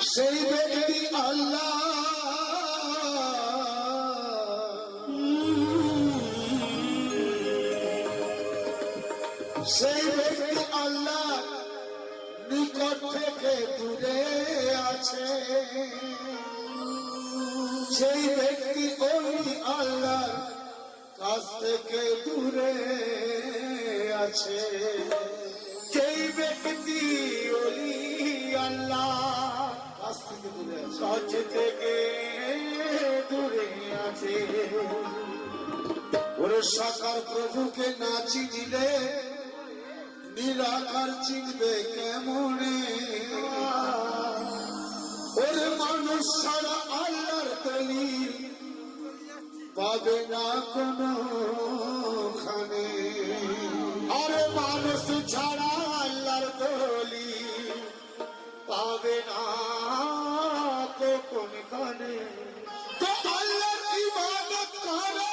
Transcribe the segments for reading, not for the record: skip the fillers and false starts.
সেই ব্যক্তি আল্লাহ, সেই ব্যক্তি আল্লাহ নিকট থেকে দূরে আছে। সেই ব্যক্তি ওই আল্লাহর কাছ থেকে দূরে আছে। যেই ব্যক্তি ওলি আল্লাহ কাছ থেকে দূরে আছে, কাছ থেকে দূরে আছে। ওরে সাকার প্রভুকে না চিনিলে নিরাকার চিনবে কেমনে? ওরে মানুষ ছাড়া আল্লাহর দলিল পাবে না কোনখানে। আরে মানুষ ছাড়া আল্লাহর দলিল পাবে না তো কোনখানে। তো আল্লাহর ইবাদত করো,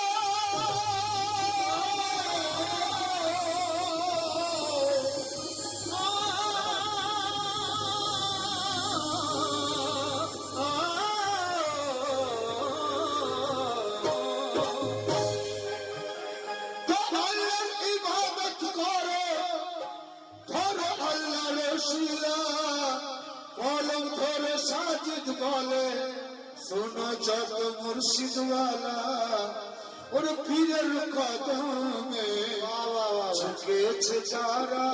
কলম ধরে সাজিদ বলে শোনো যত মুর্শিদওয়ালা। ওর পীরের কদমে ঝুঁকেছে যারা।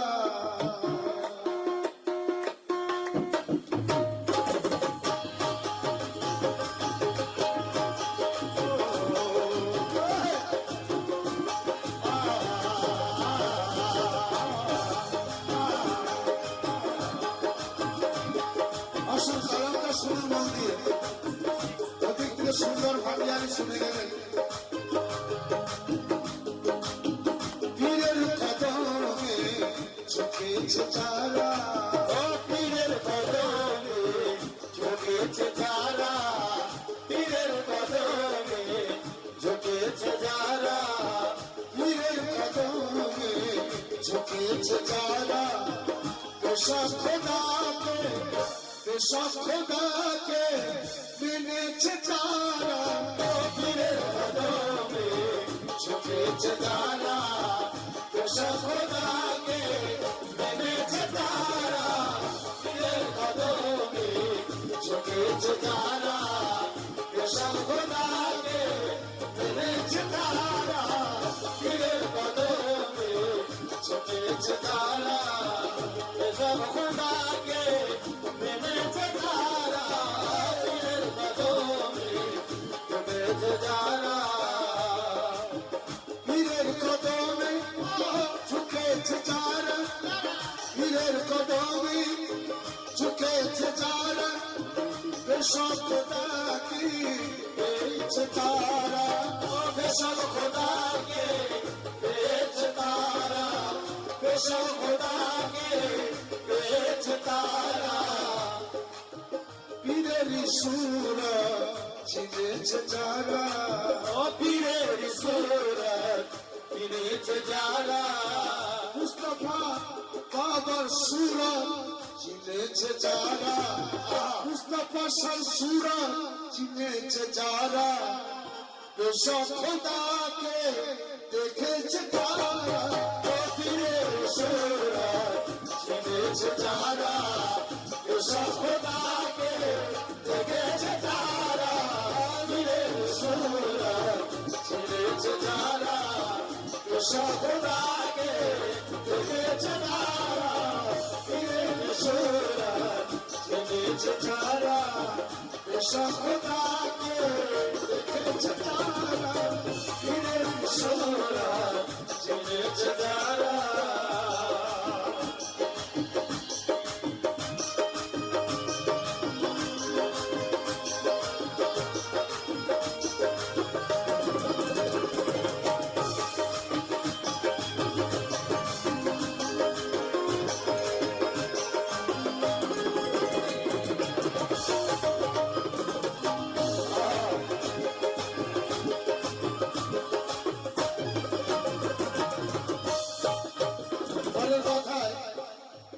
সুন্দর ভাবে আমি শুনে গেলেন। পীরের কদমে ঝুঁকেছে যারা, ও পীরের কদমে ঝুঁকেছে যারা, পীরের কদমে ঝুঁকেছে যারা, পীরের কদমে ঝুঁকেছে যারা। বেশক খোদাকে, বেশক খোদাকে মেনেছে যারা, পীরের কদমে ঝুঁকেছে যারা। বেশক খোদাকে মেনেছে যারা, পীরের কদমে ঝুঁকেছে যারা। বেশক খোদাকে মেনেছে যারা, পীরের কদমে ঝুঁকেছে যারা। বেশক খোদাকে মেনেছে যারা, পীরের কদমে ঝুঁকেছে যারা। পীরের কদমে ঝুঁকেছে যারা, পীরের কদমে ঝুঁকেছে যারা। বেশক খোদাকে পেয়েছে তারা, বেশক খোদাকে পেয়েছে তারা, বেশক খোদাকে পেয়েছে তারা। পীরের সুরত চিনেছে যারা, ও পীরের সুরত চিনেছে যারা। মুস্তাফা বাবার সুরত চিনেছে যারা, মুস্তাফা সার সুরত চিনেছে যারা। বেশক খোদাকে দেখেছে তারা, ও পীরের সুরত চিনেছে যারা। বেশক খোদাকে দেখেছে তারা, পীরের সুরত চিনেছে যারা। বেশক খোদাকে দেখেছে তারা, পীরের সুরত চিনেছে যারা। বেশক খোদাকে দেখেছে তারা, পীরের সুরত চিনেছে যারা।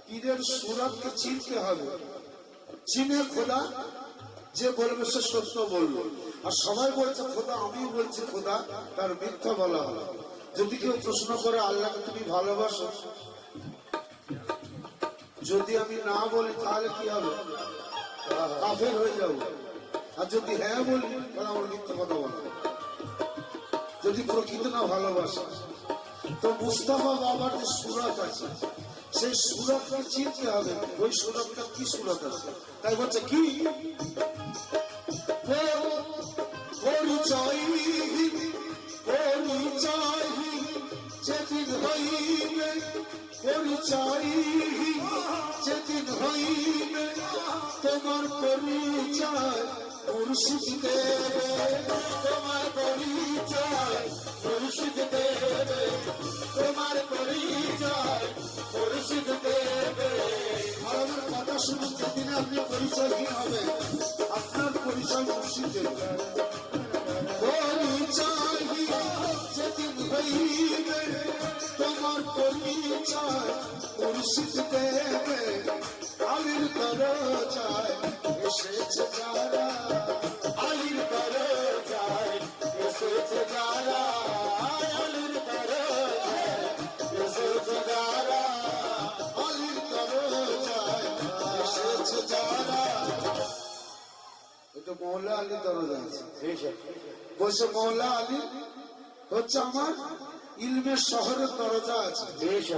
পীরের সুরতকে চিনতে হবে। চিনে খোদা, যে বলবে সে সত্য বললো। আর সবাই বলছে খোদা, আমিও বলছি খোদা, তার মিথ্যা বলা হলো। যদি কেউ প্রশ্ন করে আল্লাহকে তুমি ভালোবাসো, যদি আমি না বলি তাহলে কি হবে? কাফের হয়ে যাবো। আর যদি হ্যাঁ বলি তাহলে আমার মিথ্যা কথা বলবো, যদি প্রকৃত না ভালোবাসা। তো মুস্তাফা বাবার যে সুরাত আছে, সেই সুরাতটা চিনতে হবে। ওই সুরাতটা কি সুরাত আছে? তাই বলছে কি পরিচয়হীন, পরিচয়হীন যেদিন হইবে, পরিচয়হীন যেদিন হইবে, তোমার পরিচয় মুর্শিদ দেবে, তোমার পরিচয় মুর্শিদ দেবে, তোমার পরিচয় মুর্শিদ দেবে। আর আমার কথা শুনুন, যেদিন আপনি পরিচয়হীন হবে, আপনার পরিচয় মুর্শিদ দেবে। পরিচয়হীন যেদিন হইবে, তোমার পরিচয় মুর্শিদ দেবে। আলির দরজায় এসেছে যারা, আলির দরজায় এসেছে যারা, আলির দরজায় এসেছে যারা, আলির দরজায় এসেছে যারা। এটা মৌলা আলী দরজা আছে। বলছে মৌলা আলী হচ্ছে আমার ইলমের শহরের দরজা আছে।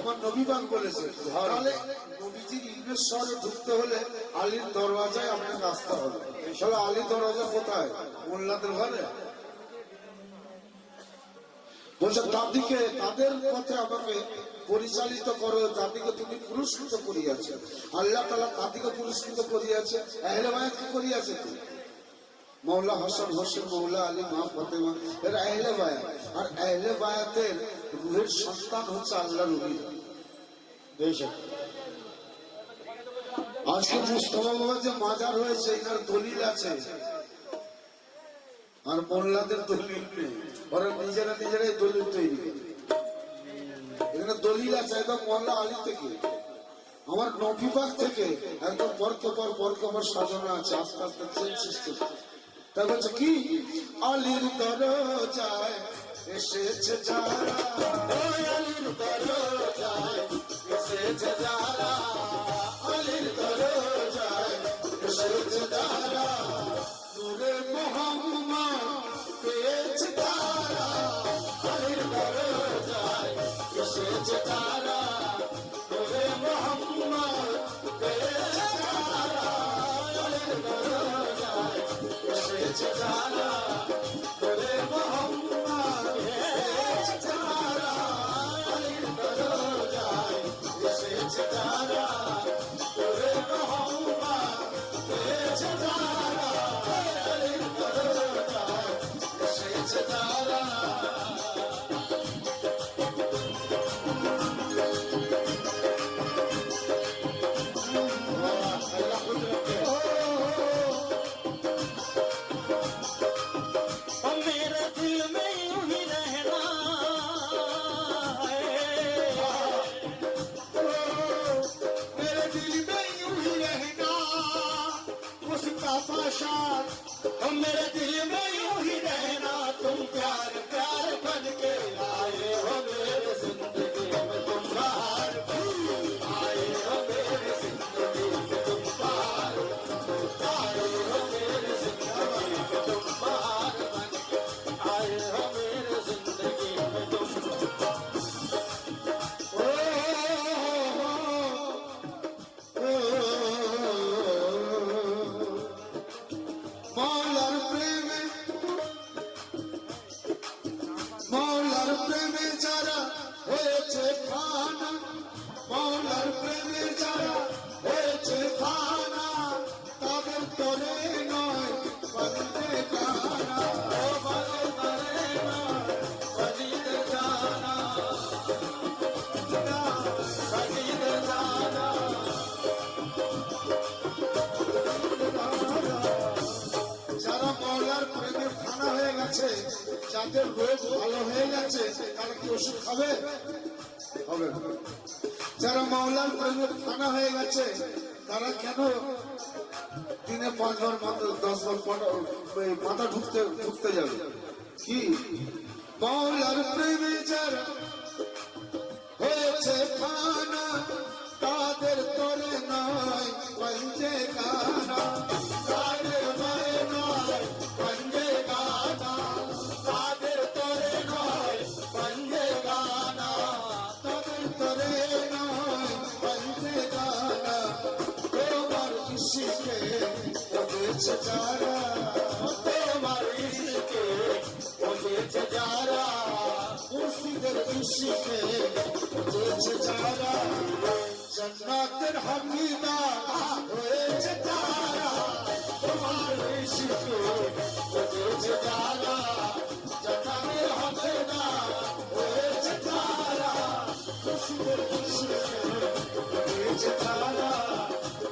আমার নবীবাগ বলেছে, তাহলে নবীজির ইলমের শহরে ঢুকতে হলে আলীর দরওয়াজায় আপনাকে আসতে হবে। তাহলে আলীর দরওয়াজা কোথায়? মোল্লাদের ঘরে। বলছে দাদিকে, তাদের পথে আমাকে পরিচালিত করো, দাদিকে তুমি পুরস্কৃত করিয়াছে। আল্লাহ তাআলা দাদিকে পুরস্কৃত করিয়াছে, আহলে বায়াতকে করিয়াছে। তুমি মৌলা হাসান হোসেন, মৌলা আলী, মা ফাতেমা, এরা আহলে বায়াত। আর আহলে বায়াতের রূহের সন্তান হচ্ছে আল্লাহর ওলি। আজকে মুস্তাফা বাবা যে মাজার হয়েছে, এটার দলিল আছে, আর মোল্লাদের দলিল নেই। ওরা নিজেরা নিজেরাই দলিল তৈরি করে। এখানে দলিল আছে একদম মৌলা আলী থেকে, আমার নবীবাগ থেকে একদম পরকে পর সাজানো আছে, আস্তে আস্তে চেঞ্জ সিস্টেম। তাই বলছে কি আলীর দরজায় এসেছে যারা, আলীর দরজায় এসেছে যারা, আলীর দরজায় এসেছে যারা, নূরে মুহাম্মদ পেয়েছে তারা, আলীর দরজায় এসেছে তারা, নূরে মুহাম্মদ পেয়েছে তারা, আলীর দরজায় এসেছে তারা, নূরে মুহাম্মদ পেয়েছে তারা, আলীর দরজায় এসেছে তারা, নূরে মুহাম্মদ পেয়েছে তারা, আলীর দরজায় এসেছে তারা। मेरे दिल में यूं ही रहना, तुम प्यार प्यार बन के आए हो मेरे जिंदगी में, तुम बाहर आए हो मेरी जिंदगी में, तुम बाहर आए हो मेरी जिंदगी में, तुम बाहर बन के आए हो मेरी जिंदगी में, तुम মৌলার প্রেমে যারা হয়েছে ফানা, মৌলার প্রেমে যারা হয়েছে ফানা, তাদের তরে নয় বাজিতে গানা, তাদের তরে নয় বাজিতে গানা, বাজিতে গানা। যারা মৌলার প্রেমে ফানা হয়ে গেছে, যাদের রোগ ভালো হয়ে গেছে, তারা কি ওষুধ খাবে? হবে না। যারা মাওলার প্রেমে ফানা হয়ে গেছে, তারা কেন দিনে 5 বার মাথা 10 বার মাথা ঢুকতে যাবে কি মৌলার প্রেমে যারা হয়েছে খানা তাদের তোরে নয় পঞ্জে গানা তাদের তোরে নয় পঞ্জে গানা তাদের তোরে নয় পঞ্জে গানা তাদের তোরে নয় পঞ্জে গানা তোমার ইশিকে ওদেছে যারা তোমার ইশকে ওদেছে যারা মুর্শিদের ইশিকে ওদেছে যারা জান্নাতের হকীদার হয়েছে যারা তোমার ইশকে ওদেছে যারা জান্নাতের হকদার হয়েছে যারা মুর্শিদের ইশিকে ওদেছে যারা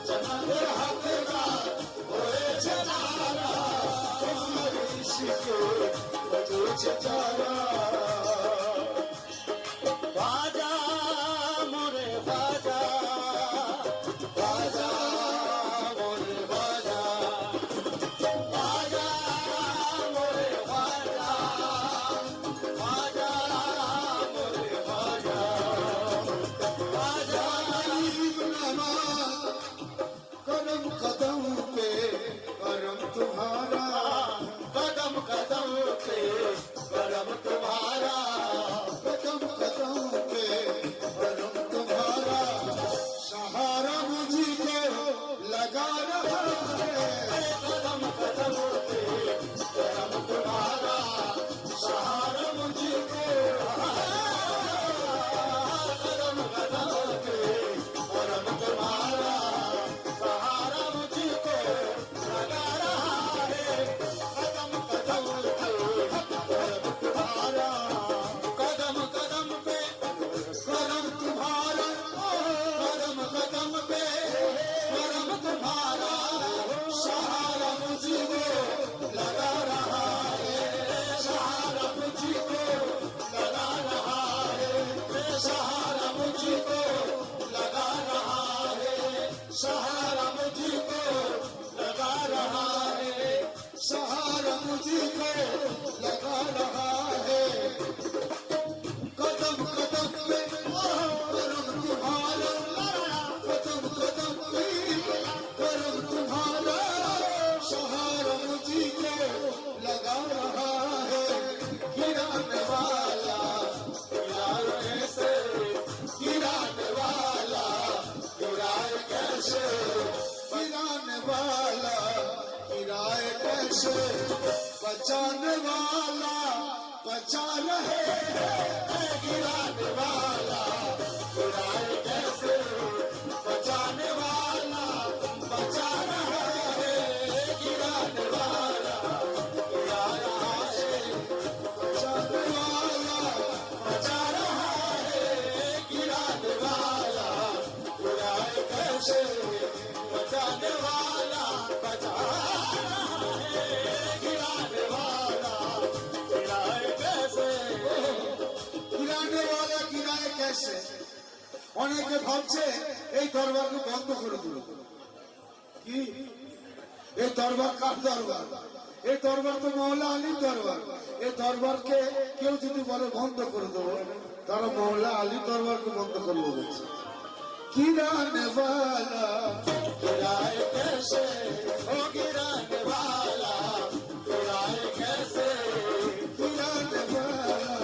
জান্নাতের হকদার হয়েছে যারা তোমার ইশকে ওদেছে যারা বাজা মোরে বাজা বাজা মোরে বাজা বাজা মোরে বাজা বাজা মোরে বাজা বাজা कदम कदम पे करम तुम्हारा कदम कदम पे करम तुम्हारा कदम कदम पे करम तुम्हारा सहारा मुझको लगा रहा है कदम कदम पे करम तुम्हारा सहारा मुझको कदम कदम पे करम तुम्हारा सहारा मुझको लगा रहा है कदम कदम पे करम तुम्हारा कदम कदम पे करम तुम्हारा कदम कदम पे करम तुम्हारा सहारा मुझको लगा रहा है सहारा मुझको लगा रहा है सहारा मुझको लगा रहा है सहारा मुझको लगा रहा है सहारा मुझको लगा रहा है कदम कदम पे करम तुम्हारा कदम कदम पे करम तुम्हारा सहारा मुझको लगा रहा है गिराने वाला गिराए कैसे गिराने वाला गिराए कैसे गिराने वाला गिराए कैसे बचाने वाला बचा रहे गिराने वाला गिराए कैसे बचाने वाला बचा रहा है गिराने वाला गिरा रहा है बचाने वाला बचा रहा है गिराने वाला गिराए कैसे बचाने वाला बचा रहा है गिराने वाला गिराए कैसे गिराने वाला गिराए कैसे অনেকে ভাবছে এই দরবারকে বন্ধ করে দিল কি এই দরবার কার দরবার এই দরবার তো মৌলা আলীর দরবার এই দরবারকে কেউ যদি বলে বন্ধ করে দেবো তারা মৌলা আলীর দরবারকে বন্ধ করবো বলছে गिराने वाला गिराए कैसे ओ गिराने वाला गिराए कैसे गिराने वाला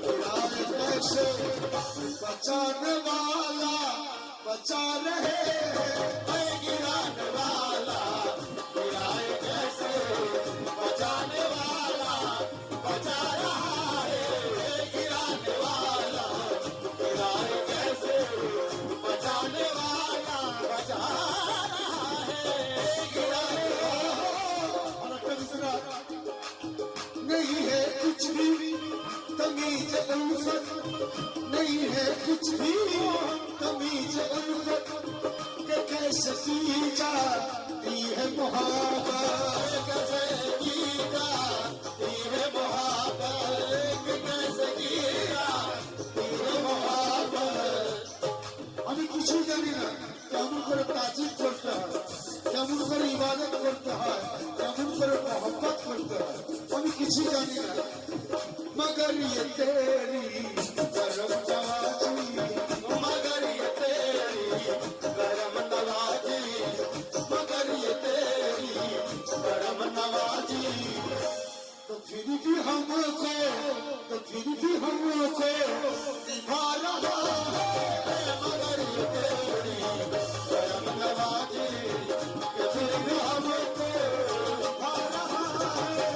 गिराए कैसे बचाने वाला बचा रहे ऐ गिराने वाला गिराए कैसे बचाने वाला बचा रहा है गिराने वाला गिराए कैसे बचाने वाला बचा रहा है गिराने और একটা दूसरा नहीं है कुछ भी तमीज उल्फत नहीं है कुछ भी तमीज उल्फत के कैसे की जाती है मोहब्बत कैसे की जाती है मोहब्बत कैसे की जाती है मोहब्बत আমি কিছুই জানি না কেমন করে করে তাজিব করতে হয়, কেমন করে ইবাদত করতে হয়, কেমন করে মহব্বত করতে হয়, আমি কিছু জানি না। मगर ये तेरी करम नवाजी, मगर ये तेरी करम नवाजी, मगर ये तेरी करम नवाजी। तो फिर भी हमको निभा रहा है। मगर ये तेरी करम नवाजी, कि फिर भी हमको निभा रहा है।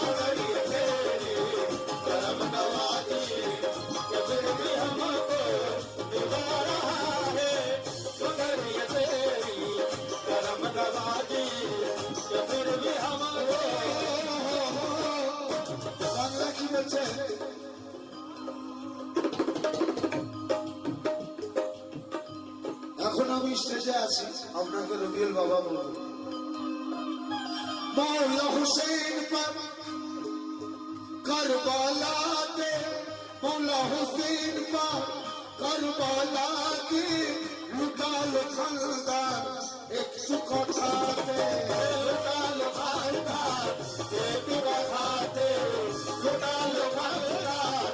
मगर ये तेरी करम नवाजी, कि फिर भी हमको निभा रहा है। मगर ये तेरी करम नवाजी, कि फिर भी हमको। বাংলা কি বলছে? এখন আমি স্টেজে আছি, আপনাকে রবিউল বাবা বলবো। मौला हुसैन पर करबला के, मौला हुसैन पर करबला के लुटा लो खंदार एक सुखता दे। लुटाल खानदार एक कथाते, लुटाल खानदार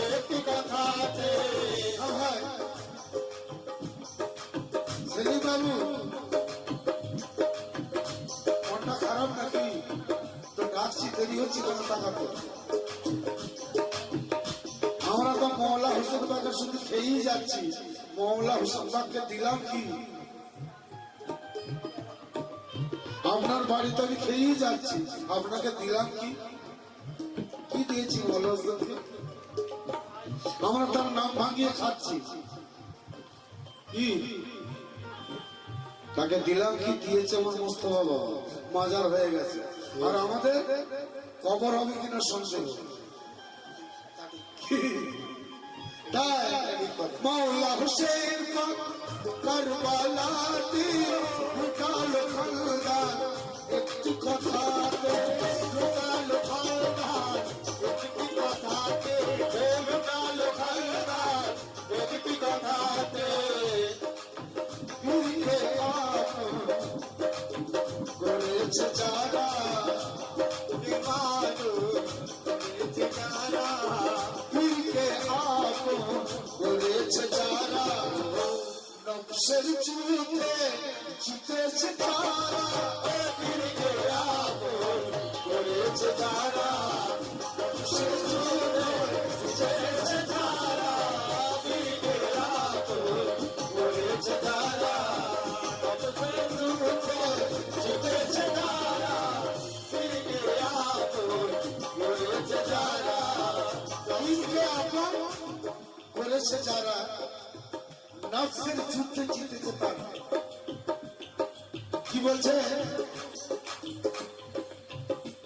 एक कथाते। সেলিম বাবু মনটা খারাপ নাকি? তো ডাকছি, দেরি হচ্ছে কেন টাকাতে? আমরা তো মৌলা হোসেন বাগের শুধু খেয়েই যাচ্ছি, মৌলা হোসেন বাগকে দিলাম কি? আপনার বাড়িতে আমি খেয়েই যাচ্ছি, আপনাকে দিলাম কি? কি দিয়েছি মৌলা হোসেনকে? আমরা তার নাম ভাঙিয়ে খাচ্ছি কি? তাকে দিলাম কি? দিয়েছে আমার মোস্তফা বাবা, মাজার হয়ে গেছে। আর আমাদের কবর হবে কিনা সন্দেহ। তাই মৌলা হুসেন কারবালাতে লুটালো খানদার একটু কথাতে, लुटाल खानदार एक कथाते, लुटाल खानदार एक कथाते। ফিরে আপ করেছে যারা, दीवानो बेचारा, ফিরে আপ করেছে যারা, নফসের যুদ্ধে জিতেছে তারা। फिर गया করেছে যারা, নফসের যুদ্ধে জিতেছে তারা। फिर गया করেছে যারা, জিতেছে যারা, फिर गया করেছে যারা। ফিরে আপন করেছে যারা, নফসের যুদ্ধে জিতেছে তারা। কি বলছে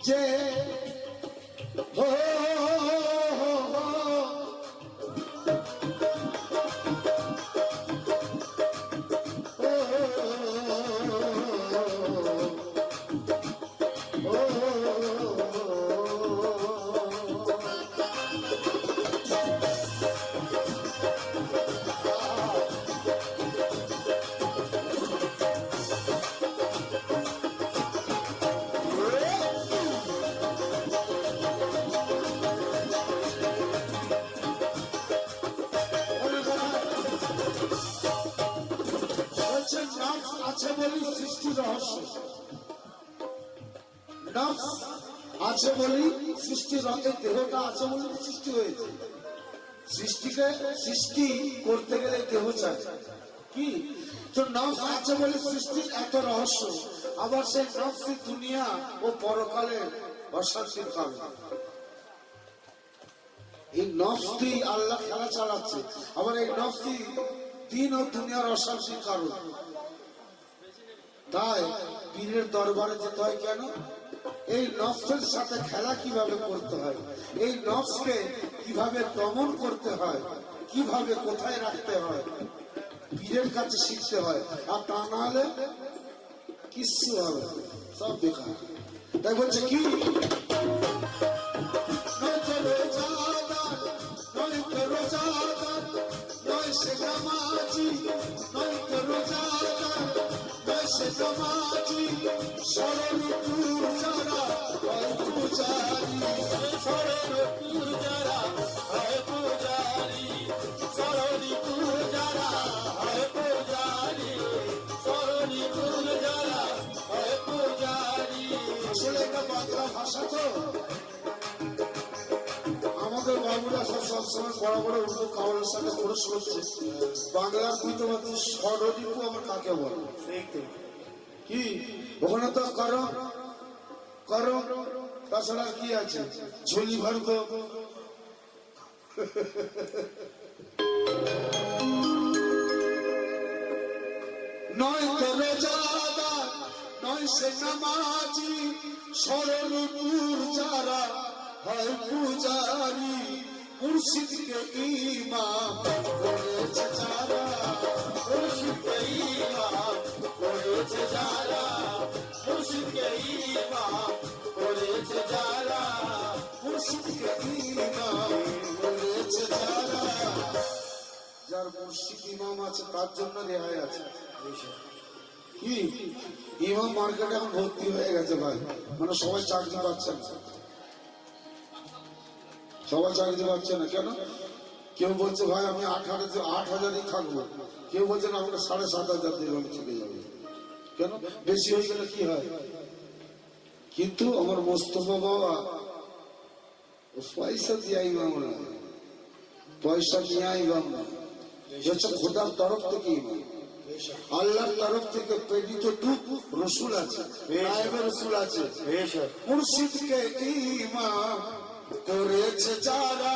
যে হো বলছে নফস আছে বলি সৃষ্টি রহস্য, নফস আছে বলি সৃষ্টি রহস্য, দেহটা আছে বলি সৃষ্টি হয়েছে। সৃষ্টিকে সৃষ্টি করতে গেলে দেহ চাই কি? তো নফস আছে বলে সৃষ্টির এত রহস্য, আবার সেই নফসি দুনিয়া ও পরকালের অশান্তির কারণ। এই নফসটি আল্লাহ খেলা চালাচ্ছে, আবার এই নফসটি দিন ও দুনিয়ার অশান্তির কারণ। তাই পীরের দরবারে যেতে হয় কেন? এই নফসের সাথে খেলা কিভাবে করতে হয়, এই নফসকে কিভাবে দমন করতে হয়, কিভাবে কোথায় রাখতে হয়, পীরের কাছে শিখতে হয়। আর তা না হলে কিচ্ছু হবে, সব বেকার। তাই বলছে কি, নয় তো রোজাদার, নয় তো রোজাদার, নয় সে নামাজি, নয় তো রোজাদার, সে নামাজি শরণপুর যারা হয় পূজারি শরণপুর যারা হয় পূজারি, শরণপুর যারা হয় পূজারি, শরণপুর যারা হয় পূজারি। আসলে এটা বাংলা ভাষা তো, আমাদের বাবুরা সব সবসময় বড় বড় উর্দু কাউরের সাথে খরচ করছে, বাংলার বুঝতে পারছি ষড়রিপু আবার কাকে বলে কি, ওখানে তো করম করম, তাছাড়া কি আছে ঝুলি ভারত। নয় তো রোজাদার নয় সে নামাজি শরণপুর যারা হয় পূজারি, মুর্শিদকে ইমাম করেছে যারা, মুর্শিদকে ইমাম করেছে যারা, মুর্শিদকে ইমাম করেছে যারা, মুর্শিদকে ইমাম করেছে যারা। যার মুর্শিদ ইমাম আছে তার জন্য রেহাই আছে। কি ইমাম মার্কেটে এখন ভর্তি হয়ে গেছে ভাই, মানে সবাই চাকরি পাচ্ছে না, সবাই চাকরি পাচ্ছে না। কেন? কেউ বলছে ভাই আমি 8,000ই থাকবো, কেউ বলছে না আমাকে 7,500 দিয়ে আমি থেকে যাবো। কেন? বেশি হয়ে গেলে কি হয়? কিন্তু আমার মোস্তফা বাবা পয়সা দিয়ে ইমাম না, পয়সা নিয়ে ইমাম না, হচ্ছে খোদার তরফ থেকে ইমাম, আল্লাহর তরফ থেকে প্রেরিত দূত রসুল আছে, নায়েবে রসুল আছে। মুর্শিদকে ইমাম করেছে যারা,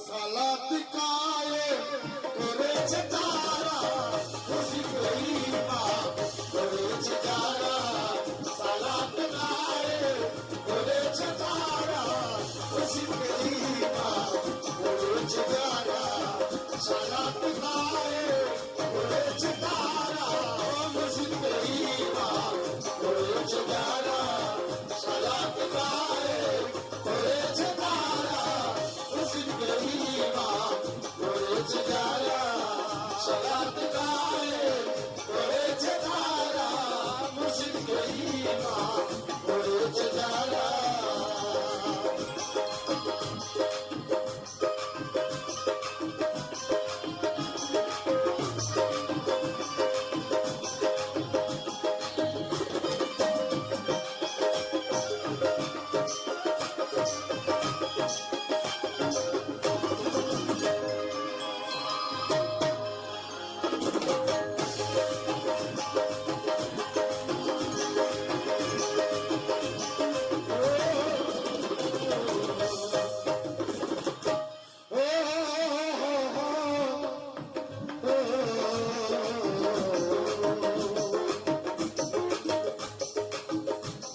সালাত কায়েম করেছে যারা, মুর্শিদকে ইমাম করেছে যারা, সালাত কায়েম করেছে যারা, মুর্শিদকে ইমাম করেছে যারা, সালাত কায়েম করেছে যারা, মুর্শিদকে ইমাম করেছে যারা, সালাত কায়েম করেছে যারা, মুর্শিদকে ইমাম করেছে যারা, সালাত কায়েম করেছে যারা, মুর্শিদকে ইমাম করেছে যারা।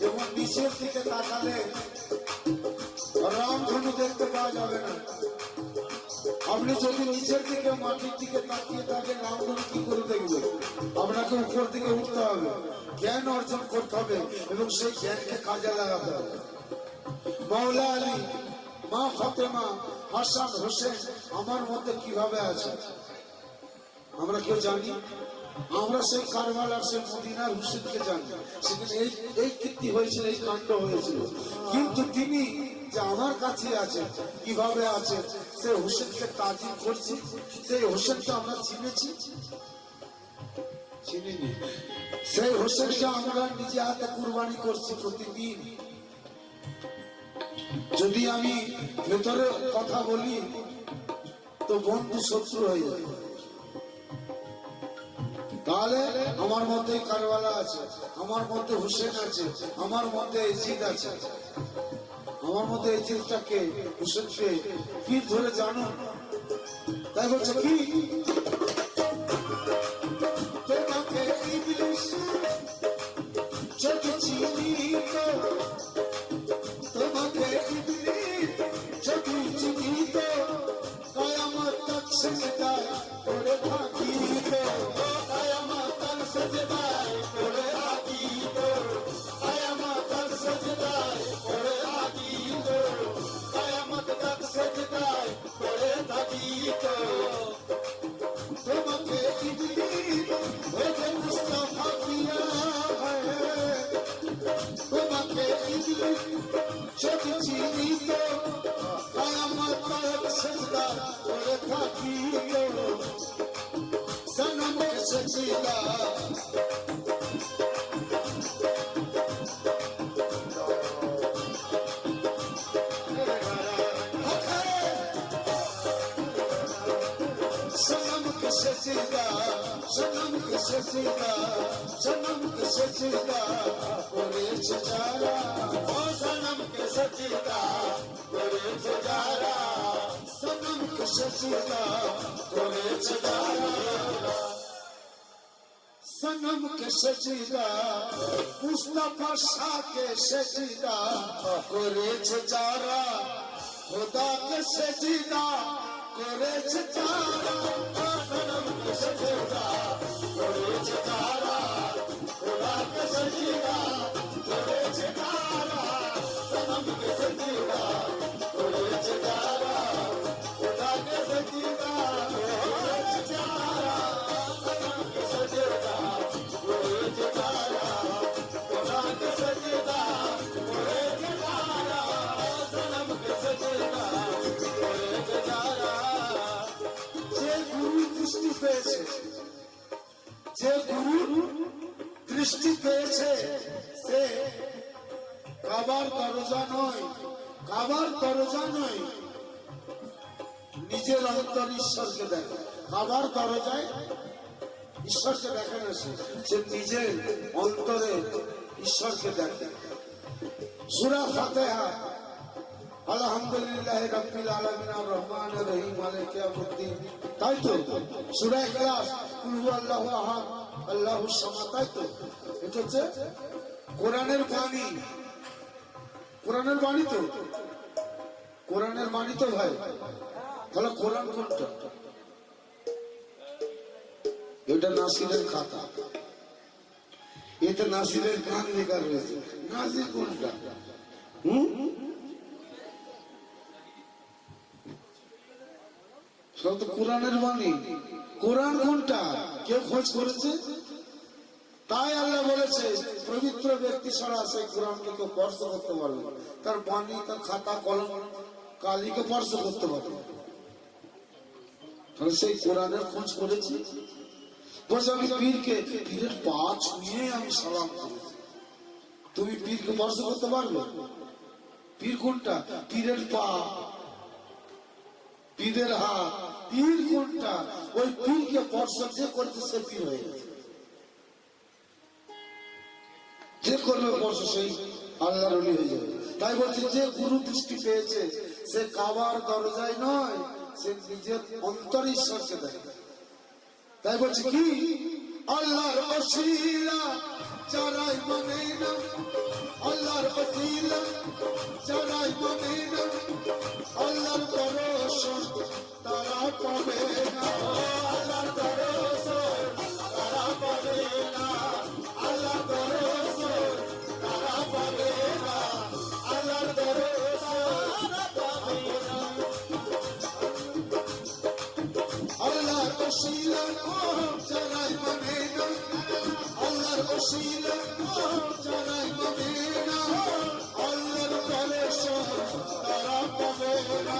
এবং নিচের দিকে তাকালে রামধনু দেখতে পাওয়া যাবে না। আপনি যদি নিচের দিকে মাটির দিকে তাকিয়ে থাকেন রামধনু কি করে দেখবেন? আপনাকে উপর দিকে উঠতে হবে, জ্ঞান অর্জন করতে হবে এবং সেই জ্ঞানকে কাজে লাগাতে হবে। মাওলা আলী, মা ফাতেমা, হাসান হোসেন আমার মধ্যে কিভাবে আছে আমরা কেউ জানি? আমরা সেই কারবালার সেই মদিনার হুসেনকে জানি, সেখানে এই কীর্তি হয়েছিল, এই কাণ্ড হয়েছিল। কিন্তু তিনি যে আমার কাছে আছে, কিভাবে আছে? সেই হুসেনকে তাজিম করছি, সেই হুসেনকে আমরা চিনেছি, চিনিনি। সেই হোসেনকে আমরা নিজে হাতে কুরবানি করছি প্রতিদিন। যদি আমি ভেতরে কথা বলি তো বন্ধু শত্রু হয়ে যায়। তাহলে আমার মধ্যে কারবালা আছে, আমার মধ্যে হুসেন আছে, আমার মধ্যে এজিদ আছে। আমার মধ্যে এজিদটাকে হুসেনকে কি ধরে জানো? তাই বলছে কি তোমাকে ইবলিস যদি চিনিত, তোমাকে ইবলিস যদি চিনিত, কিয়ামত তক সিজদায় পড়ে থাকিত, কিয়ামত তক সিজদায় পড়ে থাকিত, কিয়ামত তক সিজদায় পড়ে থাকিত, কিয়ামত তক সিজদায় পড়ে থাকিত। তোমাকে ইবলিস के सजदा सनम के सजदा করেছে যারা ও সনম কে সজদা করেছে যারা सनम के सजदा করেছে যারা सनम के सजदा मुस्तफा शाह के सजदा করেছে যারা खुदा के सजदा করেছে যারা সনম কে সজদা করেছে যারা খোদা কে সজদা করেছে যারা সনম কে সজদা করেছে যারা খোদা কে সজদা করেছে যারা সনম কে সজদা করেছে যারা খোদা কে সজদা করেছে যারা সনম কে সজদা করেছে যারা যে গুরু দৃষ্টি পেয়েছে যে গুরু দৃষ্টি পেয়েছে সে কাবার দরজা নয় কাবার দরজা নয় নিজের অন্তর ঈশ্বরকে দেখে কাবার দরজায় ঈশ্বরকে দেখে না সে নিজের অন্তরে ঈশ্বরকে দেখে সূরা ফাতিহা আলহামদুলিল্লাহ রাব্বিল আলামিন আর রহমানির রহিম মালিক ইয়াউমিদ্দিন তাই তো সূরা ইখলাস কুল হুয়াল্লাহু আহাদ আল্লাহুস সামাদ তাই তো এটা হচ্ছে কোরআনের বাণী কোরআনের বাণী তো কোরআনের বাণী তো ভাই তাহলে কোরআন কোনটা এটা নাসিরের খাতা এতে নাসিরের গান লেখা রয়েছে নাসির কোনটা সব তো কোরআনের বাণী কোরআন কোনটা কেউ খোঁজ করেছে তাই আল্লাহ বলেছে পবিত্র ব্যক্তি ছাড়া সেই কোরআনকে কেউ স্পর্শ করতে পারবে না। তার বাণী তার খাতা কলম কালিকে স্পর্শ করতে পারবে না। তাহলে সেই কোরআনের খোঁজ করেছি বলছে আমি পীরকে পীরের পা ছুঁয়ে আমি সালাম করেছি তুমি পীরকে স্পর্শ করতে পারবে পীর কোনটা পীরের পা পীরের হাত পীর কোনটা ওই পীরকে স্পর্শ যে করছে সে পীর হয়ে গেছে যে করবে স্পর্শ সেই আল্লাহর ওলি হয়ে যাবে তাই বলছে যে গুরু দৃষ্টি পেয়েছে সে কাবার দরজায় নয় সে নিজের অন্তর ঈশ্বরকে দেখে তাই বলছে কি আল্লাহর ওসিলা যারাই মানে না আল্লাহর ওসিলা যারাই মানে না আল্লাহর দর্শন তারা পাবে না আল্লাহর দরশন তারা পাবে না আল্লাহর দরশন তারা পাবে না আল্লাহর দরশন পাবে না আল্লাহর ওসিলা যারাই মানে না আল্লাহর ওসিলা যারাই মানে না আল্লাহর দর্শন তারা পাবে না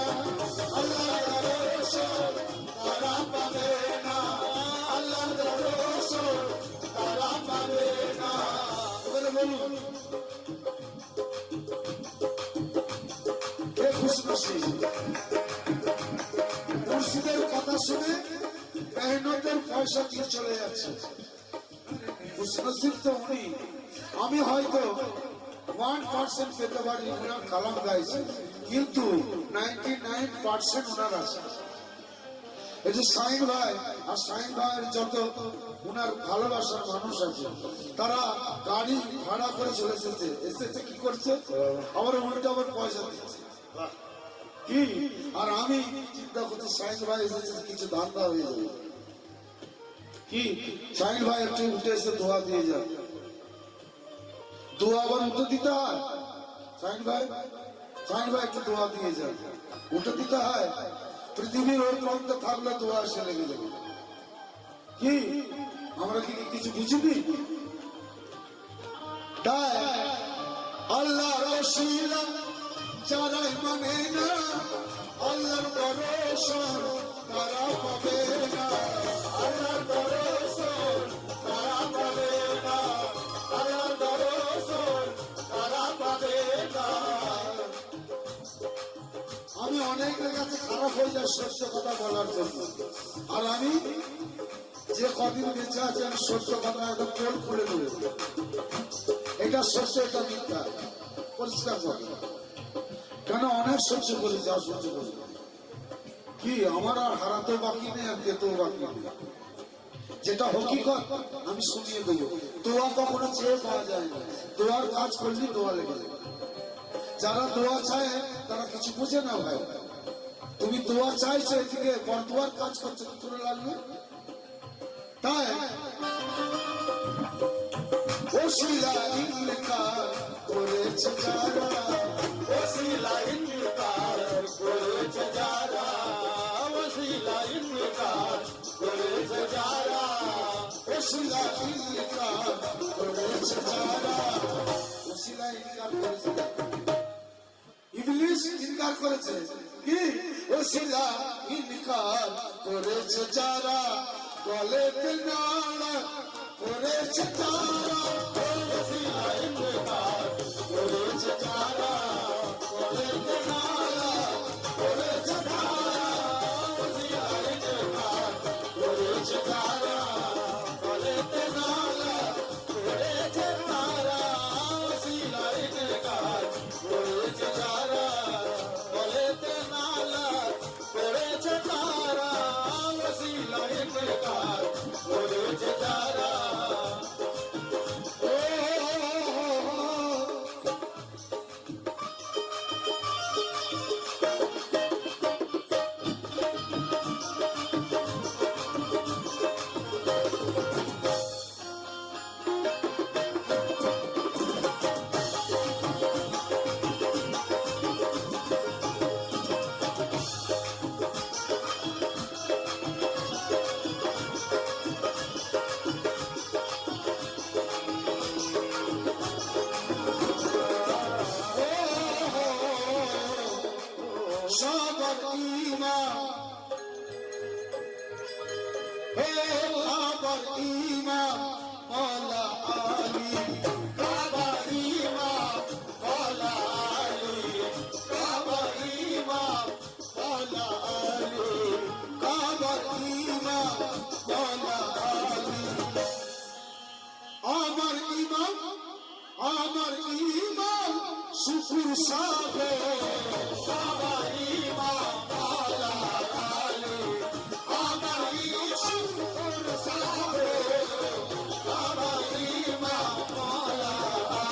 আল্লাহর দরশন তারা পাবে না আল্লাহর দরশন তারা পাবে না এবারে বলুন কে খুশি নসিব মুর্শিদের কথা শুনে মেহনতের পয়সা দিয়ে চলে যাচ্ছে খুশি নসিব তো উনি আমি হয়তো 1% পেতে পারি ওনার কালাম গাইছে কিন্তু 99% ওনার আছে এই যে শাহিন ভাই আর শাহিন ভাইয়ের যত ওনার ভালোবাসার মানুষ আছে তারা গাড়ি ভাড়া করে চলে এসেছে এসেছে কি করছে আবার উল্টো আবার পয়সা দিচ্ছে কি আর আমি চিন্তা করছি শাহিন ভাই এসেছে কিছু ধান্দা হয়ে যাবে কি শাহিন ভাই একটু উঠে এসে দোয়া দিয়ে যান দোয়া আবার উঠে দিতে হয় শাহিন ভাই একটু দোয়া দিয়ে যান উঠে দিতে হয় পৃথিবীর ওই প্রান্তে থাকলে দোয়া এসে লেগে যাবে কি আমরা কি কিছু বুঝিনি তাই আল্লাহর ওসিলা যারাই মানে না আল্লাহর দর্শন তারা পাবে না আল্লাহর দরশন তারা পাবে না আল্লাহর দরশন তারা পাবে না আমি অনেকের কাছে খারাপ হয়ে যায় সত্য কথা বলার জন্য আর আমি যে কদিন বেঁচে আছে আমি সত্য কথা একদম পোল খুলে দেবো। এটা সত্য, এটা মিথ্যা, পরিষ্কার কথা। কেন অনেক সহ্য করে যা সহ্য করে কি আমার আর হারাতেও বাকি নেই আর যেতেও বাকি নেই। যেটা হকিকত আমি শুনিয়ে দেবো। দোয়া কখনো চেয়ে পাওয়া যায় না, দোয়ার কাজ করলে দোয়া লেগে যাবে। যারা দোয়া চায় তারা কিছু বুঝে না ভাই। তুমি দোয়া চাইছো এদিকে বরদোয়ার কাজ করছো, কি করে লাগবে? তাই ওসিলা ইনকার করেছে যারা, ওসিলা ইনকার করেছে যারা, ওসিলা ইনকার করেছে যারা, ওসিলা ইনকার করেছে যারা। ওসিলা ইনকার করেছে, ইবলিস ইনকার করেছে। কি? ওসিলা ইনকার করেছে যারা, গলেতে নাড়া করেছে যারা। ওসিলা ইনকার করেছে যারা, করেছে যারা, করেছে যারা, ওসিলা ইনকার করেছে যারা, করেছে যারা, করেছে যারা, ওসিলা ইনকার করেছে যারা, করেছে যারা, করেছে যারা, ওসিলা ইনকার করেছে যারা। সবার ঈমান, হে আবার ঈমান মাওলা আলী। কাবার ইমাম মাওলা আলী, কাবার ইমাম মাওলা আলী, কাবার ঈমান মাওলা আলী। আমার ঈমান, আমার ঈমান শুকুর সাহে। কাবার ইমাম মাওলা আলী, আমার শুকুর সাহে, কাবার ইমাম মাওলা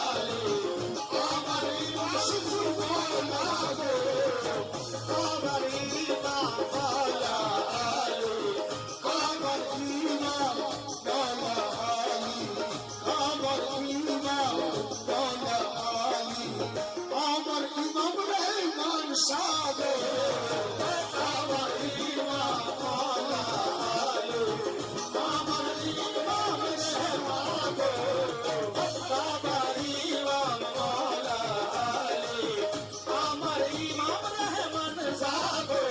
আলী, আমার শুকুর সাহে, কাবার ইমাম মাওলা আলী, কাবার ঈমান মাওলা আলী, কাবার ঈমান মাওলা আলী। আমার ইমাম রহমান সাহে। কাবার ইমাম মাওলা আলী, আমার ইমাম রহমান গো, কাবার ইমাম মাওলা আলী, আমার ইমাম রহমান সাগো,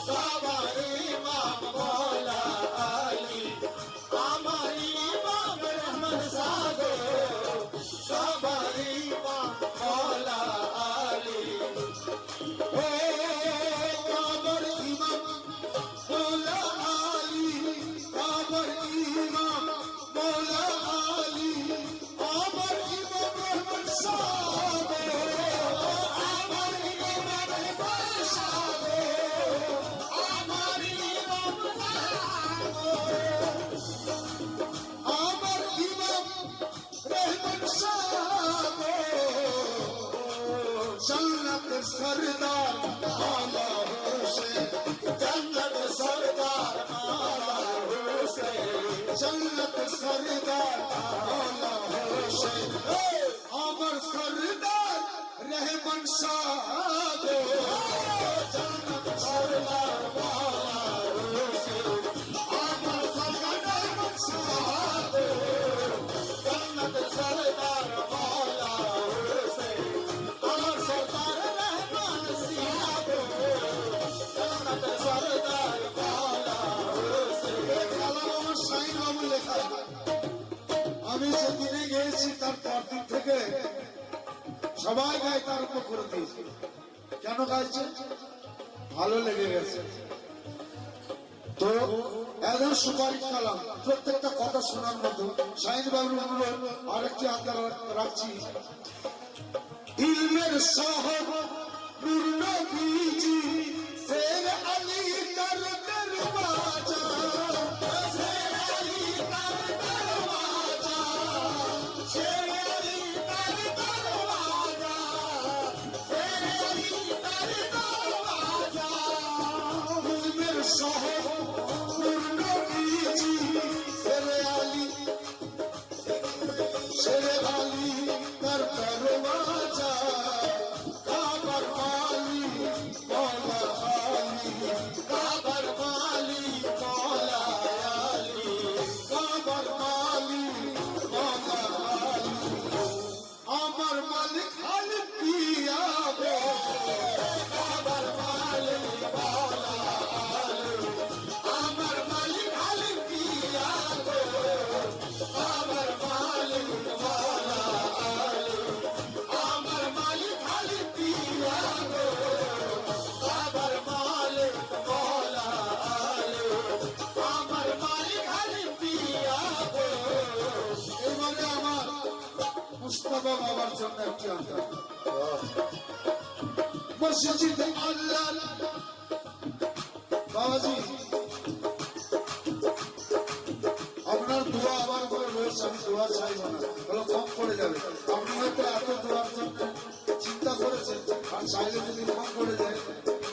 কাবার ইমাম মাওলা আলী, আমার ইমাম রহমান সাগো, কাবার ইমাম মাওলা আলী। হে কাবার ঈমান মাওলা আলী, কাবার ঈমান মাওলা আলী। আমার ইমাম রহমান সাহে, আমার ইমাম রহমান সাহে, আমার ইমাম আমার ইমাম রহমান সাহে। জান্নাতের সরদার মাওলা হোসেন, जन्नत सरदार माला हुसैन, জান্নাতের সরদার মাওলা হোসেন। আমার সরদার রহমান সাহে। जन्नत सरदार माला हुसैन, आमा सरदार रहमत साहब, जन्नत सरदार माला हुसैन, अमर सरदार रहमान साहब, जन्नत सरदार माला हुसैन। এই কালাম আমার শাহিন বাবু লেখা। আমি সেদিনে গিয়েছি, তার পরদিন থেকে সবাই গাইতে আরম্ভ করে দিয়েছে। কেন গাইছে? ভালো লেগে গেছে। তো একদম সুপারিশ কালাম, প্রত্যেকটা কথা শোনার মতো। শাহিন বাবুর অনুরোধ আরেকটি আকার রাখছি। ইলমের শহর নূর নবীজি শের আলী তার দরওয়াজা, শের আলী তার দরওয়াজা, শের আলী তার দরওয়াজা, শের আলী তার দরওয়াজা। ইলমের শহর নূর নবীজি শের আলী, শের আলী তার দরওয়াজা। কাবার মালিক মওলা আলী, কাবার মালিক মওলা আলী, কাবার মালিক মওলা আলী। আমার মালিক আলী পিয়া গো, কাবার মালিক মওলা আলী, আমার মালিক আলী পিয়া গো, কাবার মালিক মওলা আলী, আমার মালিক আলী পিয়া গো, কাবার মালিক মওলা আলী, আমার মালিক আলী পিয়া গো। এবারে আমার মুস্তাফা বাবার জন্য একটি আন্তর। মসজিদ আল্লাহ বাবাজি, আপনার দোয়া আমার করে রয়েছে, আমি দোয়া চাইব না, তাহলে কম পড়ে যাবে। আপনি হয়তো এত দোয়ার জন্য চিন্তা করেছেন, আর চাইলে যদি কম পড়ে যায়,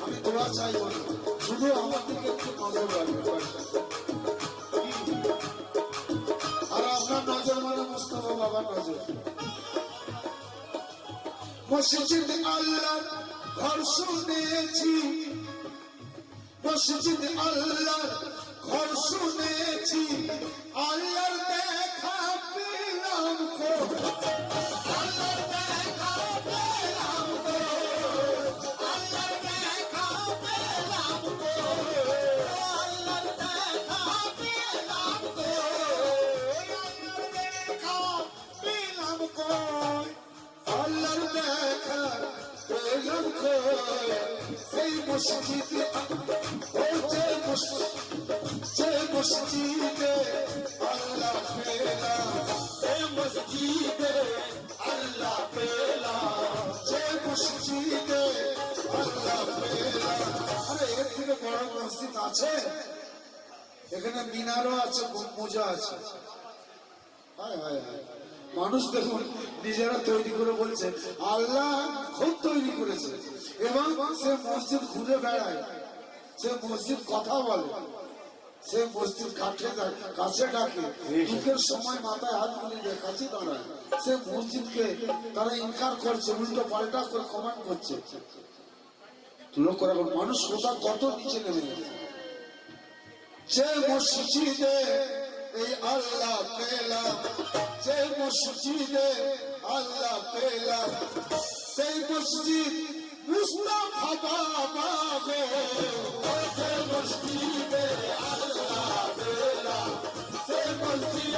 আমি দোয়া চাইব না, শুধু আমার দিকে একটু নজর রাখবেন। আর আপনার নজর মানে মুস্তাফা বাবার নজর। মসজিদ আল্লাহ ঘর শুনেছি, মসজিদ আল্লাহ ঘর শুনেছি, আল্লাহর দেখা পেলাম গো, আল্লাহর দেখা পেলাম গো, আল্লাহর দেখা পেলাম গো, আল্লাহর দেখা পেলাম গো, আল্লাহর দেখা পেলাম গো, আল্লাহর দেখা পেলাম গো। সেই মসজিদে মসজিদে আল্লাহ পেলাম, সে মসজিদে আল্লাহ পেলাম, সে মসজিদে আল্লাহ পেলাম। আরে এর থেকে বড় মসজিদ আছে? এখানে মিনারও আছে, মোজা আছে। হায় হায় হায়, মানুষ দেখুন নিজেরা তৈরি করে বলছে আল্লাহ খুব তৈরি করেছে, এবং সে মসজিদ ঘুরে বেড়ায়, সে মসজিদ কথা বলে, সে মসজিদ কাছে ডাকে, দুঃখের সময় মাথায় হাত বুলিয়ে কাছে দাঁড়ায়। সে মসজিদকে তারা ইনকার করছে, উল্টো পাল্টা করে কমান্ড করছে। লক্ষ্য রাখুন মানুষ কোথা কত নিচে নেমে গেছে। যে মসজিদে এই আল্লাহ পেলাম, যে মসজিদে আল্লাহ পেলাম, সেই মসজিদ মুস্তাফা বাবা গো, যে মসজিদে আল্লাহ পেলাম, সেই মসজিদ